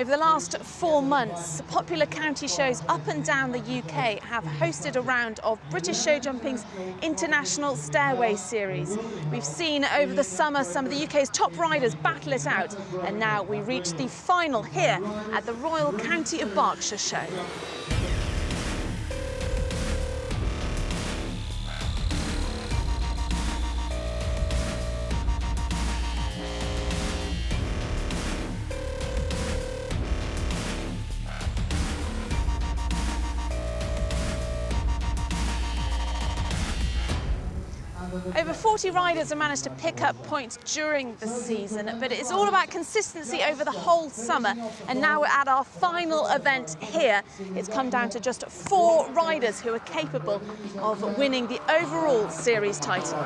Over the last 4 months, popular county shows up and down the UK have hosted a round of British Showjumping's International Stairway series. We've seen over the summer some of the UK's top riders battle it out, and now we reach the final here at the Royal County of Berkshire Show. Over 40 riders have managed to pick up points during the season, but it's all about consistency over the whole summer. And now we're at our final event here. It's come down to just 4 riders who are capable of winning the overall series title.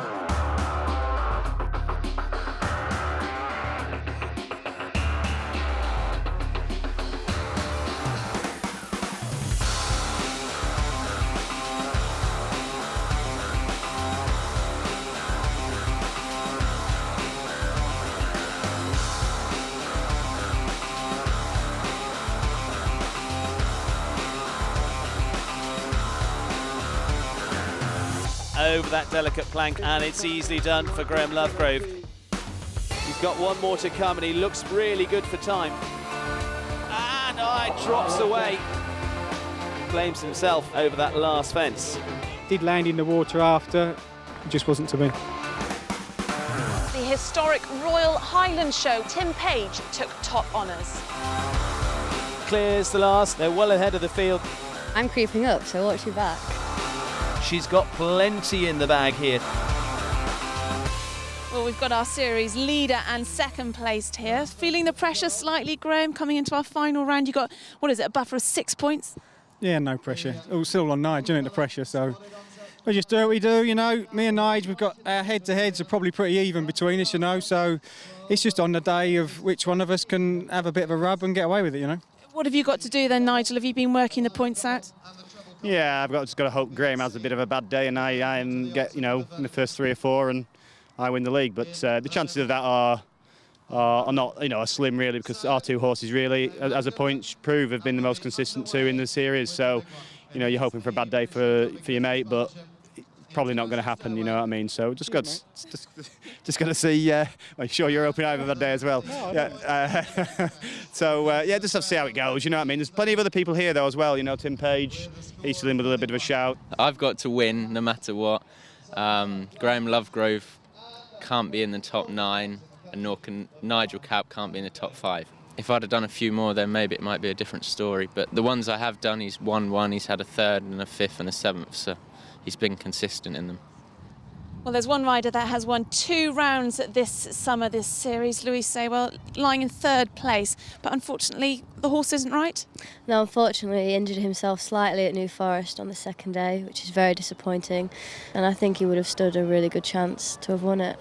Over that delicate plank, and it's easily done for Graeme Lovegrove. He's got one more to come, and he looks really good for time. And it drops away. Blames himself over that last fence. Did land in the water after, it just wasn't to be. The historic Royal Highland Show, Tim Page took top honours. Clears the last, they're well ahead of the field. I'm creeping up, so watch your back. She's got plenty in the bag here. Well, we've got our series leader and second placed here. Feeling the pressure slightly, Graeme, coming into our final round. You got, what is it, a buffer of 6 points? Yeah, no pressure. All still on Nigel, isn't it, the pressure, so we just do what we do, you know. Me and Nigel, we've got our head-to-heads are probably pretty even between us, you know, so it's just on the day of which one of us can have a bit of a rub and get away with it, you know. What have you got to do then, Nigel? Have you been working the points out? Yeah, just got to hope Graeme has a bit of a bad day and I get, you know, in the first 3 or 4 and I win the league. But the chances of that are not, you know, are slim really, because our 2 horses really, as a point prove, have been the most consistent 2 in the series. So, you know, you're hoping for a bad day for your mate, but probably not going to happen, you know what I mean? So just got to see. I'm sure you're hoping I have a bad day as well. Yeah. Yeah, just have to see how it goes. You know what I mean? There's plenty of other people here though as well. You know, Tim Page, he's still in with a little bit of a shout. I've got to win no matter what. Graeme Lovegrove can't be in the top 9, and nor can Nigel Coupe can't be in the top 5. If I'd have done a few more, then maybe it might be a different story. But the ones I have done, he's won 1, he's had a 3rd and a 5th and a 7th. So he's been consistent in them. Well, there's one rider that has won 2 rounds this summer, this series, Louis Saywell, lying in 3rd place. But unfortunately, the horse isn't right. No, unfortunately, he injured himself slightly at New Forest on the 2nd day, which is very disappointing. And I think he would have stood a really good chance to have won it.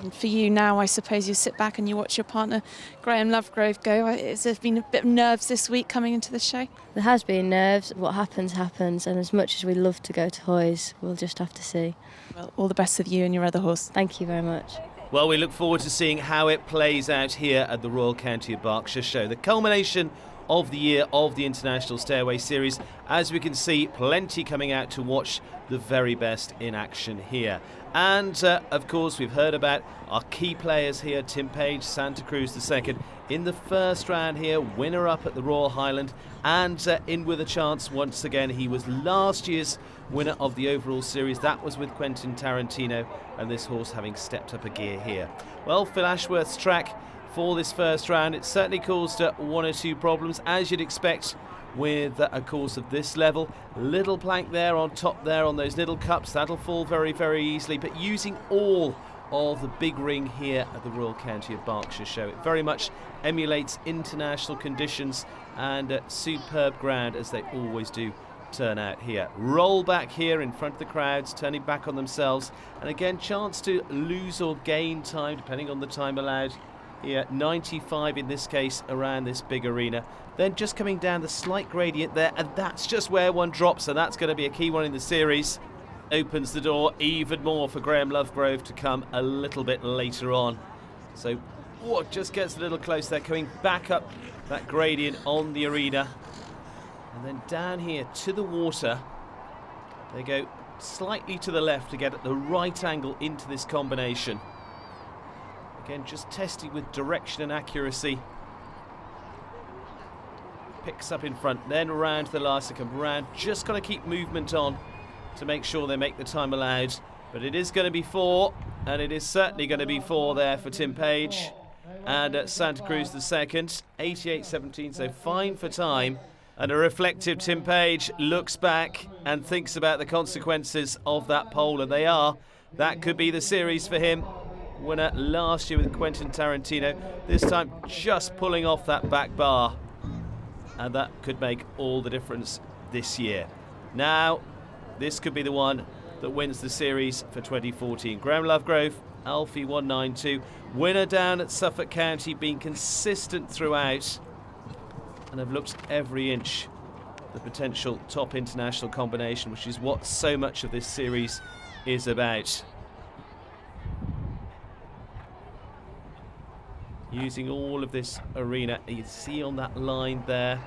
And for you now, I suppose you sit back and you watch your partner, Graeme Lovegrove, go. Has there been a bit of nerves this week coming into the show? There has been nerves. What happens, happens. And as much as we love to go to Hoys, we'll just have to see. Well, all the best with you and your other horse. Thank you very much. Well, we look forward to seeing how it plays out here at the Royal County of Berkshire Show. The culmination of the year of the International Stairway Series. As we can see, plenty coming out to watch the very best in action here. And, of course, we've heard about our key players here, Tim Page, Santa Cruz II, in the first round here, winner up at the Royal Highland, and in with a chance once again. He was last year's winner of the overall series. That was with Quentin Tarantino, and this horse having stepped up a gear here. Well, Phil Ashworth's track for this first round, it certainly caused 1 or 2 problems, as you'd expect with a course of this level. Little plank there on top there on those little cups, that'll fall very, very easily, but using all of the big ring here at the Royal County of Berkshire Show. It very much emulates international conditions and superb ground, as they always do turn out here. Roll back here in front of the crowds, turning back on themselves, and again, chance to lose or gain time depending on the time allowed. Here, 95 in this case around this big arena. Then just coming down the slight gradient there, and that's just where one drops, and that's going to be a key one in the series. Opens the door even more for Graeme Lovegrove to come a little bit later on. So Whoa, just gets a little close there, coming back up that gradient on the arena. And then down here to the water. They go slightly to the left to get at the right angle into this combination. Again, just testing with direction and accuracy. Picks up in front, then round to the last to come round. Just got to keep movement on to make sure they make the time allowed. But it is going to be 4, and it is certainly going to be 4 there for Tim Page. And at Santa Cruz the second, 88.17, so fine for time. And a reflective Tim Page looks back and thinks about the consequences of that pole, and they are. That could be the series for him. Winner last year with Quentin Tarantino, this time just pulling off that back bar. And that could make all the difference this year. Now, this could be the one that wins the series for 2014. Graeme Lovegrove, Alfie 192, winner down at Suffolk County, been consistent throughout and have looked every inch the potential top international combination, which is what so much of this series is about. Using all of this arena, you see on that line there,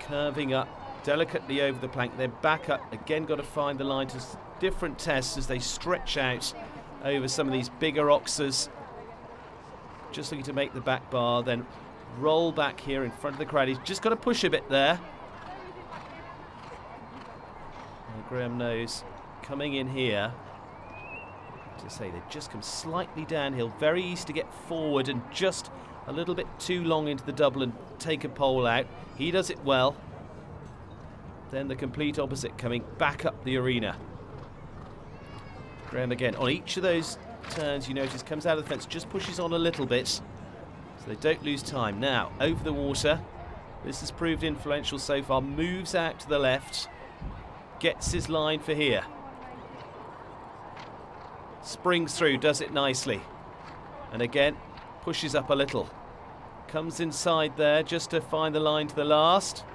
curving up delicately over the plank, then back up, again got to find the line to different tests as they stretch out over some of these bigger oxers. Just looking to make the back bar, then roll back here in front of the crowd. He's just got to push a bit there. And Graeme knows, coming in here, to say they just come slightly downhill, very easy to get forward and just a little bit too long into the double and take a pole out. He does it well. Then the complete opposite coming back up the arena. Graeme again on each of those turns, you notice, comes out of the fence, just pushes on a little bit so they don't lose time. Now over the water, this has proved influential so far, moves out to the left, gets his line for here, springs through, does it nicely, and again pushes up a little, comes inside there just to find the line to the last,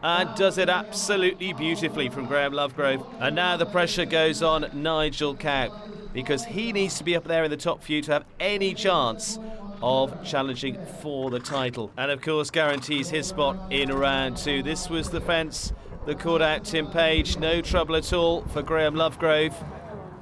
and does it absolutely beautifully from Graeme Lovegrove. And now the pressure goes on Nigel Coupe, because he needs to be up there in the top few to have any chance of challenging for the title, and of course guarantees his spot in round 2. This was the fence that caught out Tim Page. No trouble at all for Graeme Lovegrove.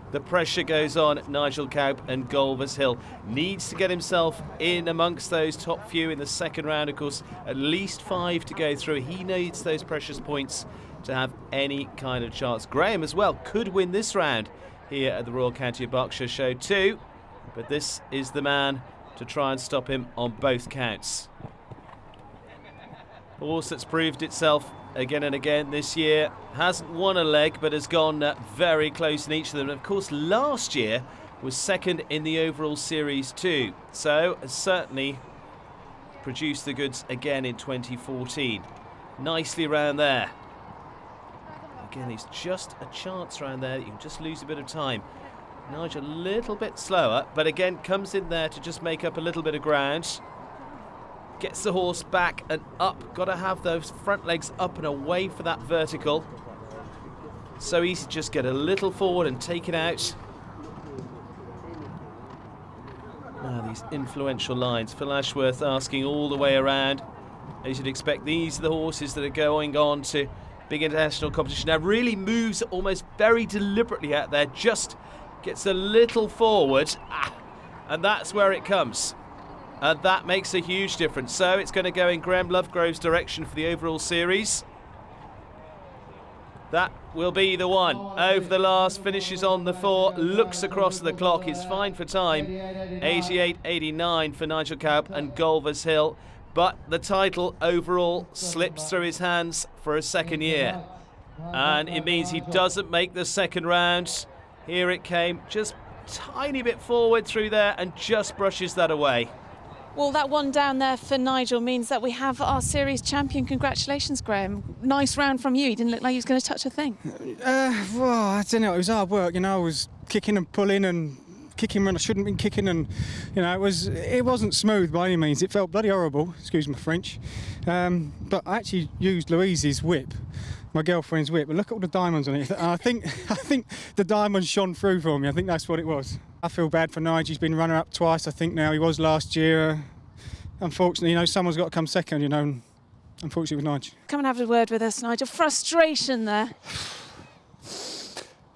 The pressure goes on Nigel Coupe, and Golvers Hill needs to get himself in amongst those top few in the second round. Of course, at least 5 to go through. He needs those precious points to have any kind of chance. Graeme as well could win this round here at the Royal County of Berkshire Show too, but this is the man to try and stop him on both counts. Horse that's proved itself again and again this year, hasn't won a leg but has gone very close in each of them. And of course last year was second in the overall series too, so has certainly produced the goods again in 2014. Nicely around there. Again, he's just a chance around there. You can just lose a bit of time. Nigel a little bit slower, but again comes in there to just make up a little bit of ground. Gets the horse back and up. Got to have those front legs up and away for that vertical. So easy to just get a little forward and take it out. Now these influential lines. Phil Ashworth asking all the way around. As you'd expect, these are the horses that are going on to big international competition. Now really moves almost very deliberately out there. Just gets a little forward. And that's where it comes. And that makes a huge difference. So it's going to go in Graeme Lovegrove's direction for the overall series. That will be the one. Over the last, finishes on the 4, looks across the clock, is fine for time. 88.89 for Nigel Coupe and Golvers Hill. But the title overall slips through his hands for a second year. And it means he doesn't make the second round. Here it came, just tiny bit forward through there and just brushes that away. Well, that one down there for Nigel means that we have our series champion. Congratulations, Graeme. Nice round from you. He didn't look like he was going to touch a thing. Well, I don't know. It was hard work. You know, I was kicking and pulling and kicking when I shouldn't have been kicking, and you know, it wasn't smooth by any means. It felt bloody horrible. Excuse my French. But I actually used Louise's whip, my girlfriend's whip. And look at all the diamonds on it. I think the diamonds shone through for me. I think that's what it was. I feel bad for Nigel. He's been runner-up twice, I think now. He was last year. Unfortunately, someone's got to come second, and unfortunately with Nigel. Come and have a word with us, Nigel. Frustration there.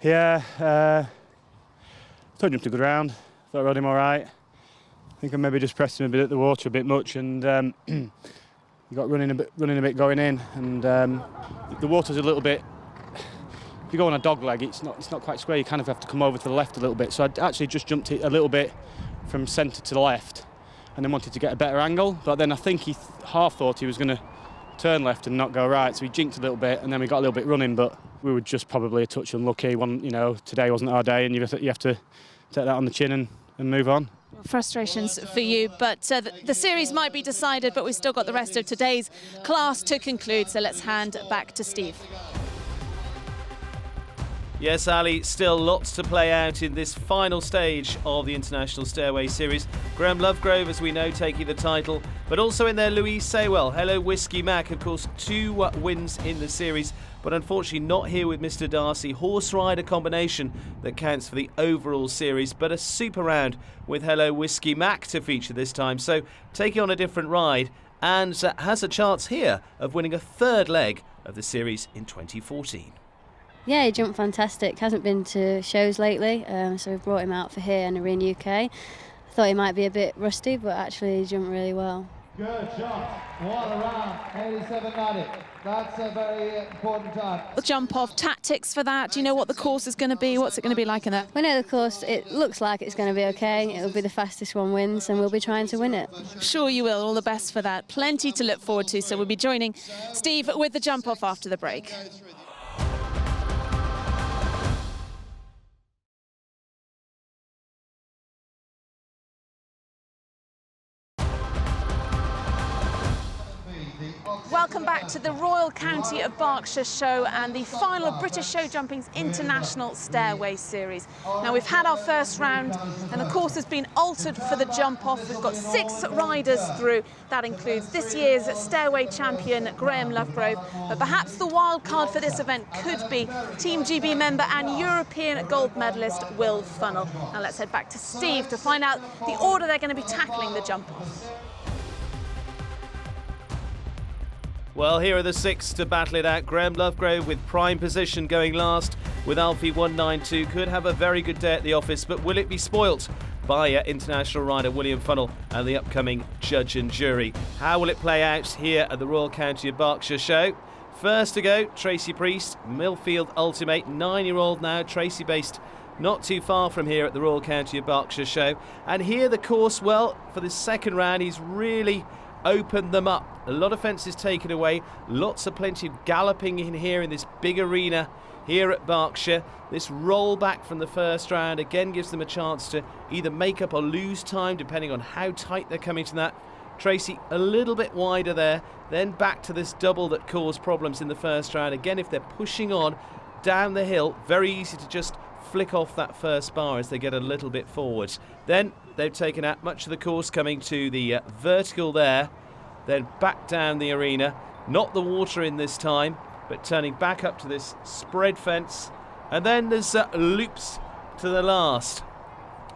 Yeah, thought he jumped a good round. Thought I rode him all right. I think I maybe just pressed him a bit at the water a bit much, and he got running a bit going in, and the water's a little bit. If you go on a dog leg, it's not quite square. You kind of have to come over to the left a little bit. So I actually just jumped it a little bit from centre to the left, and then wanted to get a better angle. But then I think he half thought he was going to turn left and not go right, so he jinked a little bit, and then we got a little bit running. But we were just probably a touch unlucky. Today wasn't our day, and you have to take that on the chin and move on. Frustrations for you, but the series might be decided, but we've still got the rest of today's class to conclude. So let's hand back to Steve. Yes, Ali, still lots to play out in this final stage of the International Stairway Series. Graeme Lovegrove, as we know, taking the title, but also in there Louise Saywell. Hello Whiskey Mac, of course, 2 wins in the series, but unfortunately not here with Mr. Darcy. Horse rider combination that counts for the overall series, but a super round with Hello Whiskey Mac to feature this time. So taking on a different ride, and has a chance here of winning a 3rd leg of the series in 2014. Yeah, he jumped fantastic. Hasn't been to shows lately, so we've brought him out for here and Arena UK. I thought he might be a bit rusty, but actually he jumped really well. Good shot. What a round. 87.90. That's a very important time. The jump off, tactics for that. Do you know what the course is going to be? What's it going to be like in there? We know the course, it looks like it's going to be okay. It'll be the fastest one wins, and we'll be trying to win it. Sure you will. All the best for that. Plenty to look forward to. So we'll be joining Steve with the jump off after the break. Welcome back to the Royal County of Berkshire Show and the final of British Showjumping's International Stairway Series. Now we've had our first round and the course has been altered for the jump off. We've got 6 riders through. That includes this year's Stairway champion Graeme Lovegrove. But perhaps the wild card for this event could be Team GB member and European gold medalist Will Funnell. Now let's head back to Steve to find out the order they're going to be tackling the jump off. Well, here are the 6 to battle it out. Graeme Lovegrove with prime position going last with Alfie 192. Could have a very good day at the office, but will it be spoilt by international rider William Funnell and the upcoming judge and jury? How will it play out here at the Royal County of Berkshire Show? First to go, Tracy Priest, Millfield Ultimate, 9-year-old now. Tracy based not too far from here at the Royal County of Berkshire Show. And here the course, well, for the second round, he's really opened them up. A lot of fences taken away, plenty of galloping in here in this big arena here at Berkshire. This roll back from the first round again gives them a chance to either make up or lose time depending on how tight they're coming to that. Tracy a little bit wider there, then back to this double that caused problems in the first round. Again, if they're pushing on down the hill, very easy to just flick off that first bar as they get a little bit forward. Then they've taken out much of the course coming to the vertical there, then back down the arena, not the water in this time, but turning back up to this spread fence, and then there's loops to the last.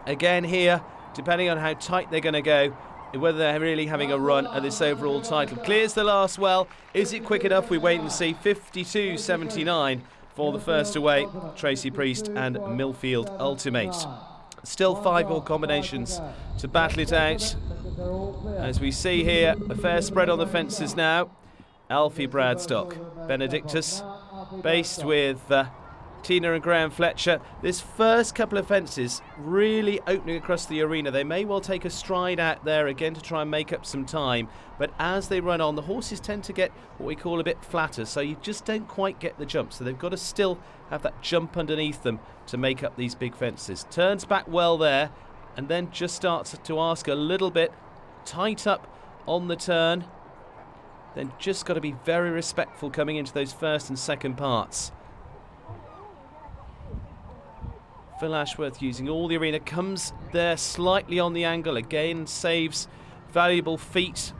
Again here, depending on how tight they're going to go, whether they're really having a run at this overall title. Clears the last well. Is it quick enough? We wait and see. 52.79 for the first away, Tracy Priest and Millfield Ultimate. Still 5 more combinations to battle it out. As we see here, a fair spread on the fences now. Alfie Bradstock, Benedictus, based with Tina and Graham Fletcher. This first couple of fences really opening across the arena. They may well take a stride out there again to try and make up some time, but as they run on, the horses tend to get what we call a bit flatter, so you just don't quite get the jump. So they've got to still have that jump underneath them to make up these big fences. Turns back well there, and then just starts to ask a little bit, tight up on the turn. Then just got to be very respectful coming into those first and second parts. Phil Ashworth using all the arena, comes there slightly on the angle again, saves valuable feet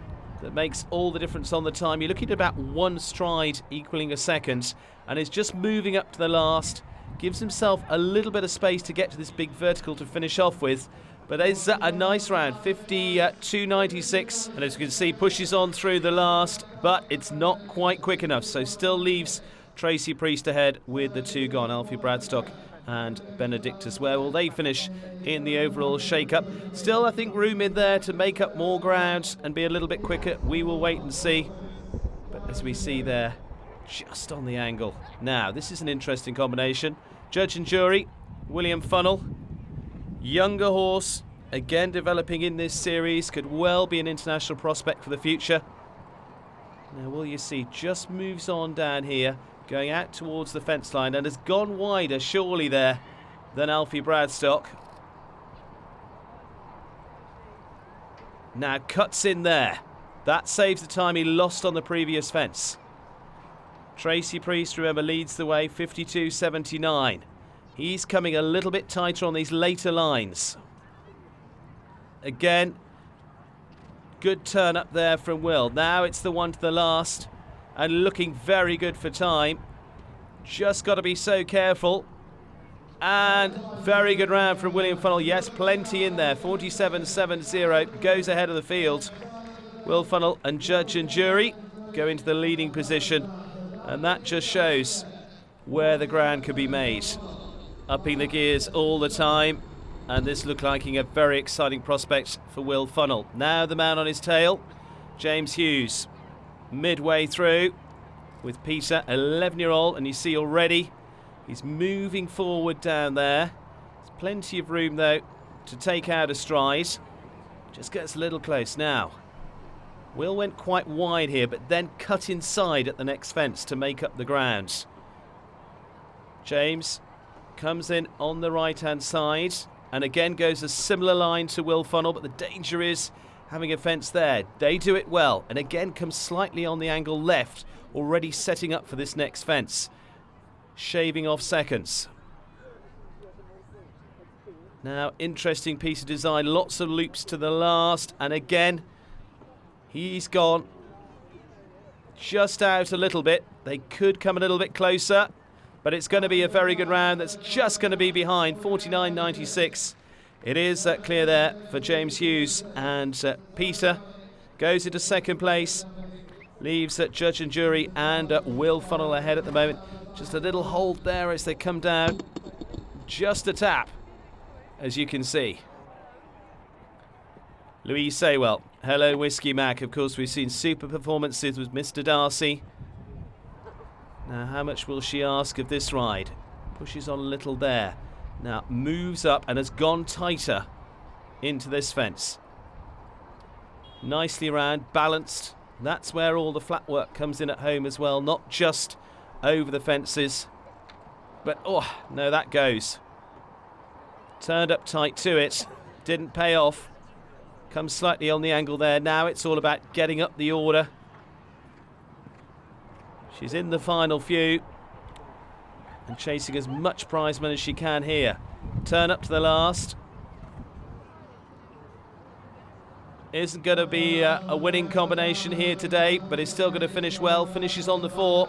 that makes all the difference on the time. You're looking at about 1 stride equaling a second, and is just moving up to the last, Gives himself a little bit of space to get to this big vertical to finish off with. But it's a nice round, 52.96. And as you can see, pushes on through the last, but it's not quite quick enough. So still leaves Tracy Priest ahead with the 2 gone. Alfie Bradstock and Benedictus. Where will they finish in the overall shake-up? Still, I think, room in there to make up more ground and be a little bit quicker. We will wait and see. But as we see there, just on the angle. Now, this is an interesting combination. Judge and jury, William Funnell. Younger horse, again developing in this series, could well be an international prospect for the future. Now, will you see, just moves on down here, going out towards the fence line, and has gone wider, surely, there than Alfie Bradstock. Now cuts in there. That saves the time he lost on the previous fence. Tracy Priest, remember, leads the way, 52.79. He's coming a little bit tighter on these later lines. Again, good turn up there from Will. Now it's the one to the last, and looking very good for time. Just got to be so careful. And very good round from William Funnell. Yes, plenty in there. 47.70 goes ahead of the field. Will Funnell and Judge and Jury go into the leading position, and that just shows where the ground could be made. Upping the gears all the time, and this looked like a very exciting prospect for Will Funnell. Now the man on his tail, James Hughes, midway through with Peter, 11-year-old, and you see already he's moving forward down there. There's plenty of room though to take out a stride. Just gets a little close now. Will went quite wide here, but then cut inside at the next fence to make up the ground. James comes in on the right-hand side, and again goes a similar line to Will Funnell, but the danger is having a fence there. They do it well, and again comes slightly on the angle left, already setting up for this next fence. Shaving off seconds. Now, interesting piece of design, lots of loops to the last, and again, he's gone just out a little bit. They could come a little bit closer, but it's going to be a very good round. That's just going to be behind, 49.96. It is clear there for James Hughes, and Peter goes into second place, leaves Judge and Jury and Will Funnell ahead at the moment. Just a little hold there as they come down, just a tap, as you can see. Louise Saywell, Hello Whiskey Mac. Of course, we've seen super performances with Mr. Darcy. Now, how much will she ask of this ride? Pushes on a little there. Now, moves up and has gone tighter into this fence. Nicely round, balanced. That's where all the flat work comes in at home as well, not just over the fences. But, oh, no, that goes. Turned up tight to it. Didn't pay off. Comes slightly on the angle there. Now it's all about getting up the order. She's in the final few and chasing as much prize money as she can here. Turn up to the last. Isn't going to be a winning combination here today, but is still going to finish well. Finishes on the 4.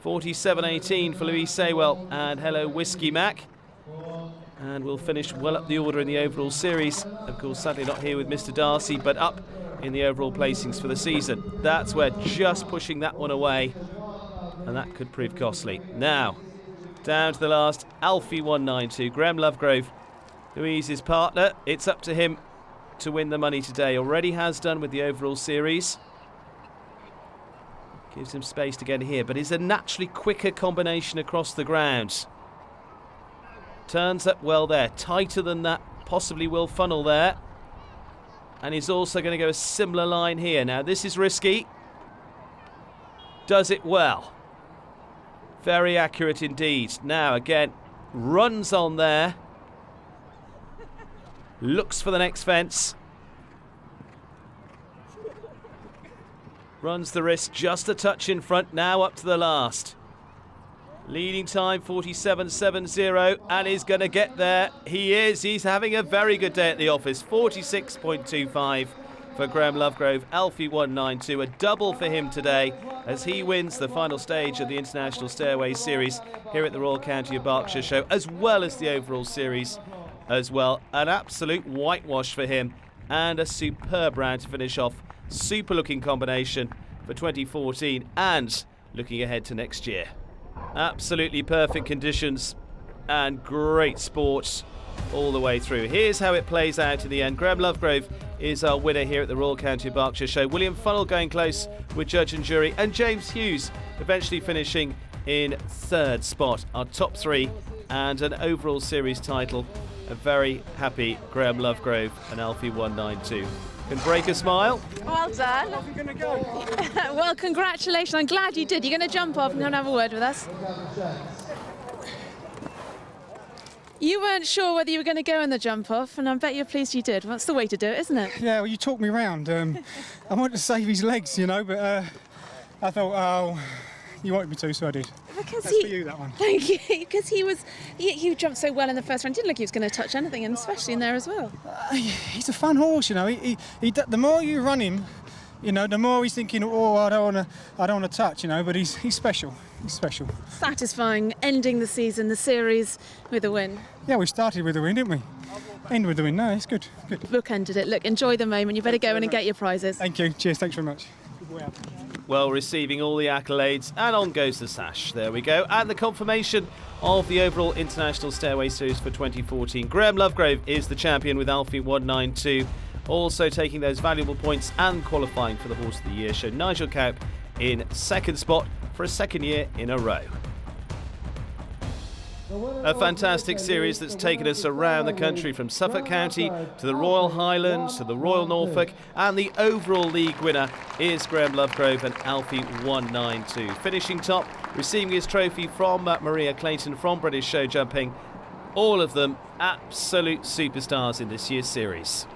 47.18 for Louise Saywell and Hello Whiskey Mac. And we'll finish well up the order in the overall series. Of course, sadly not here with Mr. Darcy, but up in the overall placings for the season. That's where just pushing that one away, and that could prove costly. Now, down to the last, Alfie 192, Graeme Lovegrove, Louise's partner. It's up to him to win the money today. Already has done with the overall series. Gives him space to get here, but is a naturally quicker combination across the ground. Turns up well there, tighter than that, possibly Will Funnell there. And he's also going to go a similar line here. Now, this is risky. Does it well. Very accurate indeed. Now, again, runs on there. Looks for the next fence. Runs the risk just a touch in front. Now up to the last. Leading time 47.70, and he's going to get there. He is. He's having a very good day at the office. 46.25 for Graeme Lovegrove, Alfie 192. A double for him today as he wins the final stage of the International Stairway Series here at the Royal County of Berkshire Show, as well as the overall series as well. An absolute whitewash for him and a superb round to finish off. Super looking combination for 2014 and looking ahead to next year. Absolutely perfect conditions and great sports all the way through. Here's how it plays out in the end. Graeme Lovegrove is our winner here at the Royal County of Berkshire Show. William Funnell going close with judge and jury, and James Hughes eventually finishing in third spot. Our top three and an overall series title. A very happy Graeme Lovegrove and Alfie 192. Can break a smile. Well done. Where are we going to go? Well, congratulations. I'm glad you did. You're going to jump off and come and have a word with us. You weren't sure whether you were going to go in the jump off, and I bet you're pleased you did. Well, that's the way to do it, isn't it? Yeah, well, you talked me round. I wanted to save his legs, you know, but I thought, oh, you wanted me to, so I did. Because That's for you, that one. Thank you. Because he jumped so well in the first round. Didn't look he was going to touch anything, and especially in there as well. He's a fun horse, you know. The more you run him, you know, the more he's thinking, oh, I don't want to touch, you know. But he's special. He's special. Satisfying ending the season, the series with a win. Yeah, we started with a win, didn't we? End with the win. No, it's good. Good. Bookended it. Look, enjoy the moment. You better go in and get your prizes. Thank you. Cheers. Thanks very much. Good boy out. Well, receiving all the accolades, and on goes the sash. There we go. And the confirmation of the overall International Stairway Series for 2014. Graeme Lovegrove is the champion with Alfie 192. Also taking those valuable points and qualifying for the Horse of the Year show. Nigel Coupe in second spot for a second year in a row. A fantastic series that's taken us around the country, from Suffolk County to the Royal Highlands to the Royal Norfolk, and the overall league winner is Graeme Lovegrove and Alfie 192. Finishing top, receiving his trophy from Maria Clayton from British Showjumping. All of them absolute superstars in this year's series.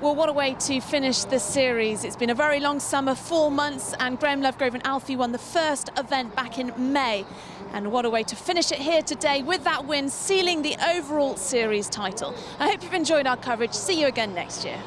Well, what a way to finish the series. It's been a very long summer, 4 months, and Graeme Lovegrove and Alfie won the first event back in May. And what a way to finish it here today with that win, sealing the overall series title. I hope you've enjoyed our coverage. See you again next year.